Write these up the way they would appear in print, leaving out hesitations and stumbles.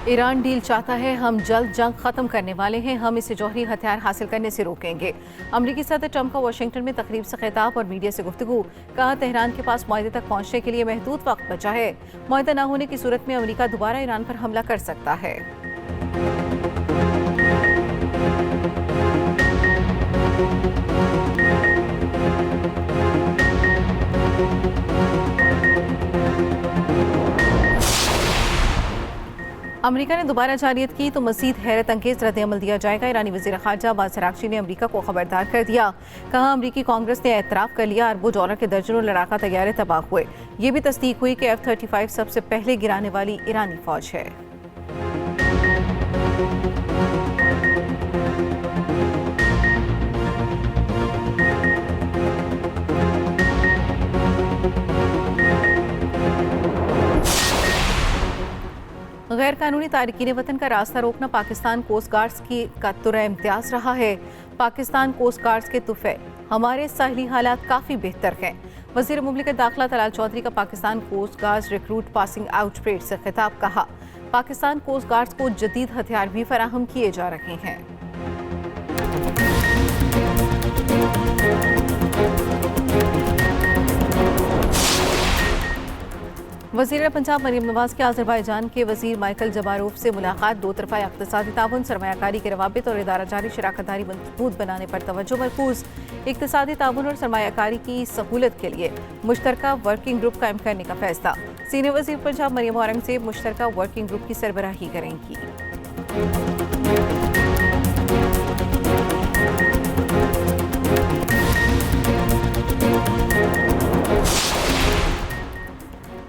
Iran deal चाहता है, हम जल्द जंग खत्म करने वाले हैं, हम इसे जौहरी हथियार हासिल करने से रोकेंगे। अमरीकी सदर ट्रंप का वाशिंगटन में तकरीब से खिताब और मीडिया से गुफ्तगू। कहा, तेहरान के पास मुआहदे तक पहुंचने के लिए महदूद वक्त बचा है। मुआहदा न होने की सूरत में अमरीका दोबारा ईरान पर हमला कर सकता है। अमेरिका ने दोबारा जारियत की तो मजीद हैरत अंगेज रद्द-ए-अमल दिया जाएगा। ईरानी वज़ीर ख़ारजा अब्बास अराग़ची ने अमेरिका को खबरदार कर दिया। कहा, अमेरिकी कांग्रेस ने एतराफ़ कर लिया, अरबों डॉलर के दर्जनों लड़ाका तैयारे तबाह हुए। ये भी तस्दीक हुई कि F-35 सबसे पहले गिराने वाली ईरानी फ़ौज है। गैर कानूनी तारकीन वतन का रास्ता रोकना पाकिस्तान कोस्ट गार्ड्स की कतुरा इम्तियाज रहा है। पाकिस्तान कोस्ट गार्ड्स के तुफे, हमारे साहली हालात काफ़ी बेहतर हैं। वज़ीर मुमलिकत दाखिला तलाल चौधरी का Pakistan coast guards recruit passing out parade से खिताब। कहा, पाकिस्तान कोस्ट गार्ड्स को जदीद हथियार भी फराहम किए जा रहे हैं। वज़ीर पंजाब मरीम नवाज की अज़रबैजान के वज़ीर माइकल जबारोफ से मुलाकात। दो तरफ़ा इक़्तिसादी ताउन, सरमायाकारी के रवाबित और इदारा जारी शराकतदारी मजबूत बनाने पर तवज्जो मरकूज़। इक़्तिसादी ताउन और सरमायाकारी की सहूलत के लिए मुश्तरका वर्किंग ग्रुप कायम करने का फैसला। सीनियर वज़ीर पंजाब मरीम औरंगज़ेब मुश्तरका वर्किंग ग्रुप की सरबराही करेंगी।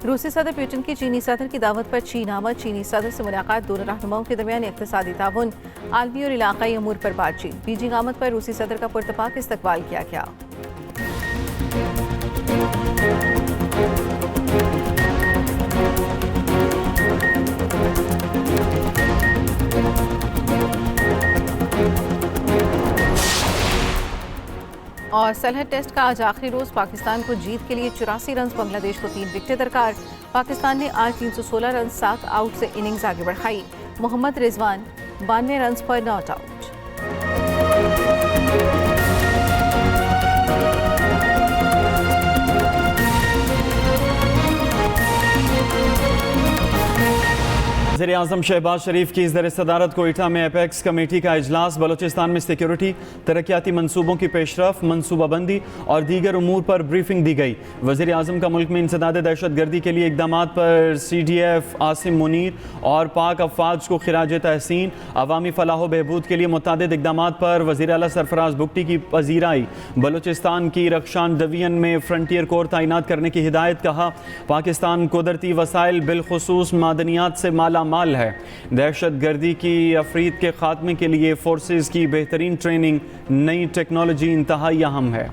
रूसी सदर पुतिन की चीनी सदर की दावत पर चीन आमद। चीनी सदर से मुलाकात, दोनों रहनुमाओं के दरमियान इक़्तिसादी ताउन, आलमी और इलाकाई अमूर पर बातचीत। बीजिंग आमद पर रूसी सदर का पुरतपाक इस्तकबाल किया गया। और सलहट टेस्ट का आज आखिरी रोज, पाकिस्तान को जीत के लिए 84 रन, बांग्लादेश को 3 विकेटें दरकार। पाकिस्तान ने आज 316 रन 7 आउट से इनिंग्स आगे बढ़ाई। मोहम्मद रिजवान 92 रन पर नॉट आउट। वज़ीर-ए-आज़म शहबाज शरीफ की ज़र सदारत कोयटा में एपेक्स कमेटी का इजलास। बलोचिस्तान में सिक्योरिटी, तरक्याती मनसूबों की पेशरफ, मनसूबाबंदी और दीगर उमूर पर ब्रीफिंग दी गई। वज़ीर-ए-आज़म का मुल्क में इंसदाद दहशत गर्दी के लिए इक़दाम पर CDF आसिम मुनीर और पाक अफवाज को खिराज तहसीन। अवामी फलाह बहबूद के लिए मुतअद्दिद इक़दाम पर वज़ीर आला सरफराज बुगटी की पजीराई। बलोचिस्तान की रक्षान डिवीजन में फ्रंटियर कोर तैनात करने की हिदायत। कहा, पाकिस्तान कुदरती वसाइल बिलखुसूस मादनियात से माला माल है। दहशत गर्दी की अफरीद के खात्मे के लिए फोर्सेस की बेहतरीन ट्रेनिंग, नई टेक्नोलॉजी इंतहाई अहम है।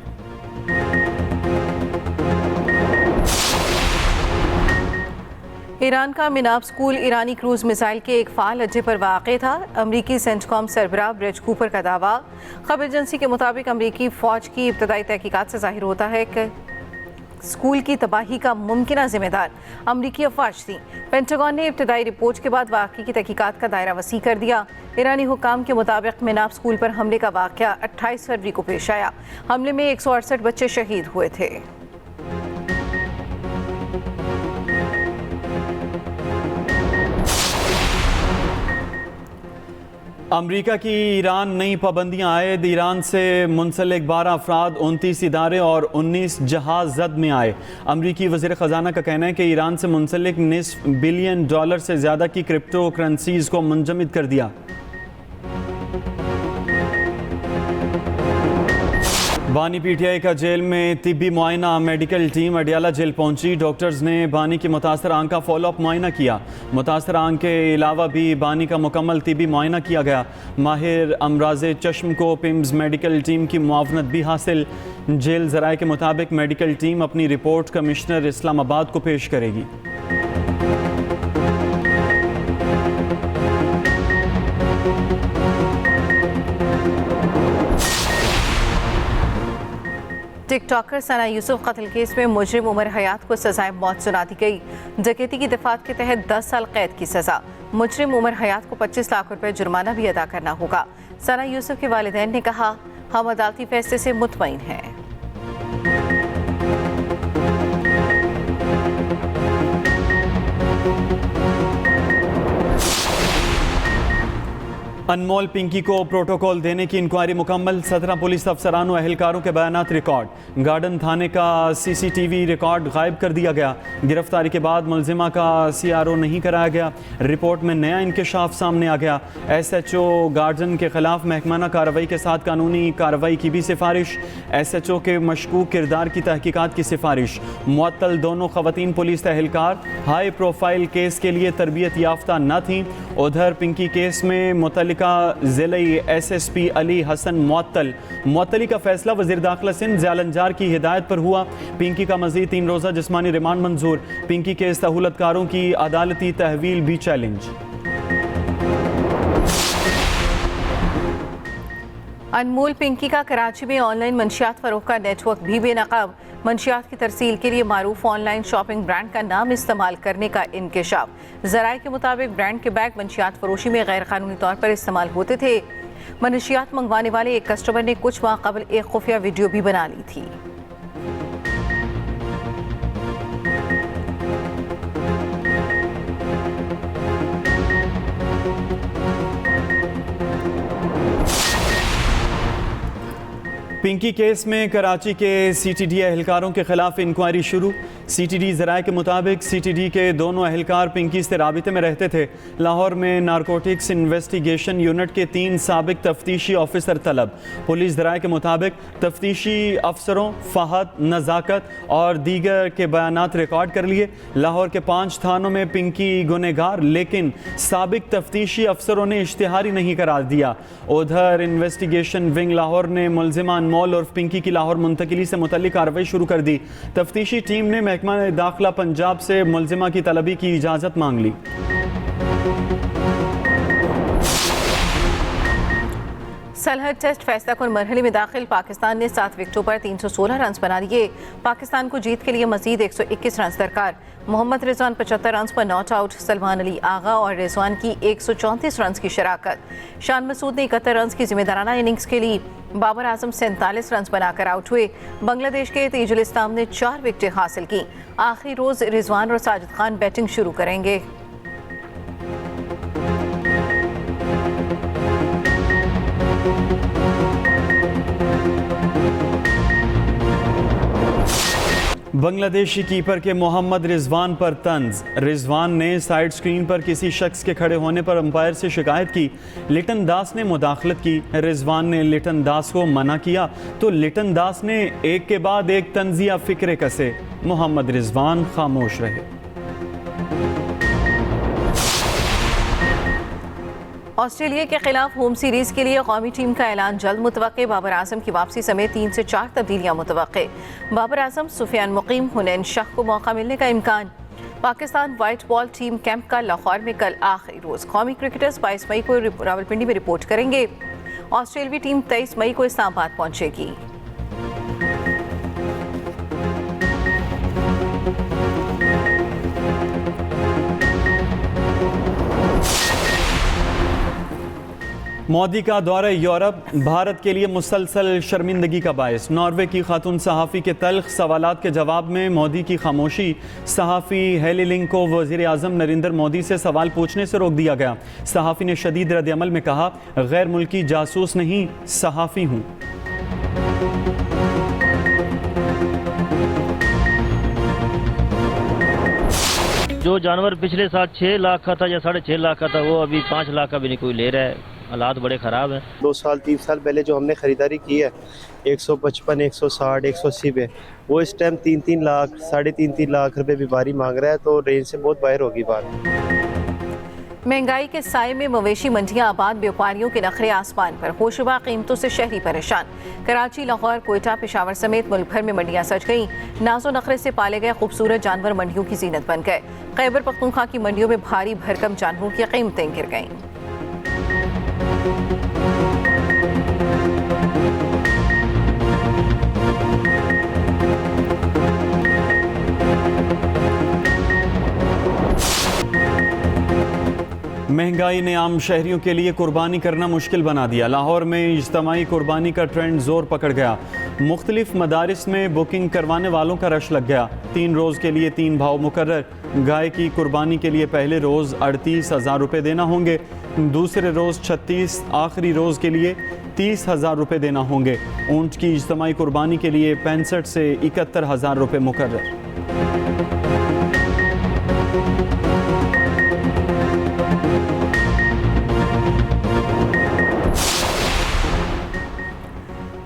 ईरान का मिनाब स्कूल ईरानी क्रूज मिसाइल के एक फाल अड्डे पर वाक़ था। अमरीकी सेंटकॉम सरबराह ब्रिज कूपर का दावा। खबर एजेंसी के मुताबिक अमरीकी फ़ौज की इब्तदाई तहकीकात से ज़ाहिर होता है कि स्कूल की तबाही का मुमकिन जिम्मेदार अमरीकी अफवाज थी। पेंटागन ने इब्तदाई रिपोर्ट के बाद वाक़ई की तहकीकात का दायरा वसी कर दिया। ईरानी हुकाम के मुताबिक मिनाब स्कूल पर हमले का वाक़या 28 फरवरी को पेश आया। हमले में 168 बच्चे शहीद हुए थे। अमरीका की ईरान नई पाबंदियां आयद। ईरान से मुंसलिक 12 अफराद, 29 इदारे और 19 जहाज जद में आए। अमरीकी वज़ीर ख़जाना का कहना है कि ईरान से मुंसलिक $1.5 बिलियन से ज़्यादा की क्रिप्टो करेंसीज को मुंजमद कर दिया। बानी PTI का जेल में तिब्बी मुआयना। मेडिकल टीम अडियाला जेल पहुंची। डॉक्टर्स ने बानी की मुतासर आंख का फॉलोअप मुआयना किया। मुतासर आंख के अलावा भी बानी का मुकम्मल तिब्बी मुआयना किया गया। माहिर अमराज चश्म को पिम्स मेडिकल टीम की मुआवनत भी हासिल। जेल ज़राए के मुताबिक मेडिकल टीम अपनी रिपोर्ट कमिश्नर इस्लामाबाद को पेश करेगी। टिकटॉकर सना यूसुफ कत्ल केस में मुजरिम उमर हयात को सजाए मौत सुना दी गई। डकैती की दफात के तहत 10 साल कैद की सजा। मुजरिम उमर हयात को 25 लाख रुपए जुर्माना भी अदा करना होगा। सना यूसुफ के वालिदैन ने कहा, हम अदालती फैसले से मुतमईन हैं। अनमोल पिंकी को प्रोटोकॉल देने की इंक्वायरी मुकम्मल। 17 पुलिस अफसरान और एहलकारों के बयानात रिकॉर्ड। गार्डन थाने का CCTV रिकॉर्ड गायब कर दिया गया। गिरफ्तारी के बाद मुलजिमा का CRO नहीं कराया गया। रिपोर्ट में नया इंकशाफ सामने आ गया। SHO गार्डन के खिलाफ महकमाना कार्रवाई के साथ कानूनी कार्रवाई की भी सिफारिश। SHO के मशकूक किरदार की तहकीकात की सिफारिश। मुअत्तल दोनों खवातीन पुलिस एहलकार हाई प्रोफाइल केस के लिए तरबियत याफ्ता न थीं। उधर पिंकी केस में मुतल्लिका ज़िली SSP अली हसन मुअत्तली का फैसला वज़ीर दाखिला सिंध ज़ियालंजार की हिदायत पर हुआ। पिंकी का मज़ीद 3 रोज़ा जिस्मानी रिमांड मंजूर। पिंकी के सहूलतकारों की अदालती तहवील भी चैलेंज। अनमोल पिंकी का कराची में ऑनलाइन मंशियात फरोख्त का नेटवर्क भी बेनकाब। मंशियात की तरसील के लिए मारूफ ऑनलाइन शॉपिंग ब्रांड का नाम इस्तेमाल करने का इंकशाफ। ज़राए के मुताबिक ब्रांड के बैग मंशियात फरोशी में गैर कानूनी तौर पर इस्तेमाल होते थे। मंशियात मंगवाने वाले एक कस्टमर ने कुछ माह कबल एक खुफिया वीडियो भी बना ली थी। पिंकी केस में कराची के CTD एहलकारों के खिलाफ इंक्वायरी शुरू। CTD ज़राए के मुताबिक CTD के दोनों एहलकार पिंकी से राबिते में रहते थे। लाहौर में नारकोटिक्स इन्वेस्टिगेशन यूनिट के 3 साबिक तफ्तीशी ऑफिसर तलब। पुलिस ज़राए के मुताबिक तफ्तीशी अफसरों फहद, नज़ाकत और दीगर के बयानात रिकॉर्ड कर लिए। लाहौर के 5 थानों में पिंकी गुनहगार, लेकिन साबिक तफ्तीशी अफसरों ने इश्तिहारी नहीं करार दिया। उधर इन्वेस्टिगेशन विंग लाहौर ने मुलजिमा अनमोल और पिंकी की लाहौर मुंतकिली से मुतल्लिक कार्रवाई शुरू कर दी। तफ्तीशी टीम ने महकमा दाखिला पंजाब से मुलजिमा की तलबी की इजाज़त मांग ली। सलहद टेस्ट फैसला कुन मरहले में दाखिल। पाकिस्तान ने 7 विकेटों पर 316 रन बना लिए। पाकिस्तान को जीत के लिए मजीद 121 रन दरकार। मोहम्मद रिजवान 75 रन पर नॉट आउट। सलमान अली आगा और रिजवान की 134 रन की शराकत। शान मसूद ने 71 रन की जिम्मेदाराना इनिंग्स के लिए। बाबर आजम 47 रन बनाकर आउट हुए। बांग्लादेश के तेजुल इस्लाम ने 4 विकेटें हासिल की। आखिरी रोज रिजवान और साजिद खान बैटिंग शुरू करेंगे। बांग्लादेशी कीपर के मोहम्मद रिजवान पर तंज। रिजवान ने साइड स्क्रीन पर किसी शख्स के खड़े होने पर अंपायर से शिकायत की। लिटन दास ने मुदाखलत की। रिजवान ने लिटन दास को मना किया तो लिटन दास ने एक के बाद एक तंजिया फिक्रे कसे। मोहम्मद रिजवान खामोश रहे। ऑस्ट्रेलिया के खिलाफ होम सीरीज के लिए कौमी टीम का ऐलान जल्द मुतवक्के। बाबर आजम की वापसी समेत 3 से 4 तब्दीलियां मुतवक्के। बाबर आजम, सुफियान मुकीम, हुनैन शाह को मौका मिलने का इम्कान। Pakistan white ball team camp का लाहौर में कल आखिरी रोज। कौमी क्रिकेटर्स 22 मई को रावलपिंडी में रिपोर्ट करेंगे। ऑस्ट्रेलियावी टीम 23 मई को इस्लामाबाद पहुंचेगी। मोदी का दौरा यूरोप भारत के लिए मुसलसल शर्मिंदगी का बायस। नॉर्वे की खातून सहाफ़ी के तल्ख सवालात के जवाब में मोदी की खामोशी। सहाफ़ी हेली लिंग को वज़ीर आज़म नरेंद्र मोदी से सवाल पूछने से रोक दिया गया। सहाफ़ी ने शदीद रद्द-ए-अमल में कहा, गैर मुल्की जासूस नहीं, सहाफ़ी हूँ। जो जानवर पिछले साल 6 लाख का था या 6.5 लाख का था, वो अभी 5 लाख का भी नहीं कोई ले रहा है। हालात बड़े ख़राब हैं। 2 साल 3 साल पहले जो हमने ख़रीदारी की है 155, 160, 180 पे, वो इस टाइम 3-3 लाख 3.5 लाख रुपए व्यापारी मांग रहा है, तो रेंज से बहुत बाहर होगी बात। महंगाई के साए में मवेशी मंडियां आबाद, व्यापारियों के नखरे आसमान पर। होशरुबा कीमतों से शहरी परेशान। कराची, लाहौर, कोयटा, पेशावर समेत मुल्क भर में मंडियां सज गईं। नाजो नखरे से पाले गए खूबसूरत जानवर मंडियों की जीनत बन गए। खैबर पख्तूनख्वा की मंडियों में भारी भरकम जानवरों की कीमतें गिर गईं। महंगाई ने आम शहरियों के लिए कुर्बानी करना मुश्किल बना दिया। लाहौर में इज्तमाई कुर्बानी का ट्रेंड जोर पकड़ गया। मुख्तलिफ मदारिस में बुकिंग करवाने वालों का रश लग गया। 3 रोज़ के लिए 3 भाव मुकर्रर। गाय की कुर्बानी के लिए पहले रोज़ 38,000 रुपये देना होंगे, दूसरे रोज़ 36, आखिरी रोज़ के लिए 30,000 रुपये देना होंगे। ऊँट की इज्तमाई कुर्बानी के लिए 65 से 71,000 रुपये मुकर्रर।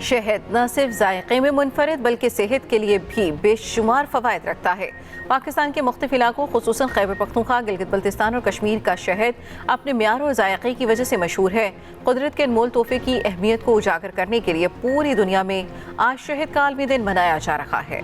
शहद न सिर्फ जायके में मुनफरिद बल्कि सेहत के लिए भी बेशुमार फ़वाइद रखता है। पाकिस्तान के मुख्तलिफ इलाकों खुसूसन खैबर पख्तूनख्वा, गिलगित बल्तिस्तान और कश्मीर का शहद अपने म्यार और जायके की वजह से मशहूर है। कुदरत के अनमोल तोहफे की अहमियत को उजागर करने के लिए पूरी दुनिया में आज शहद का आलमी दिन मनाया जा रहा है।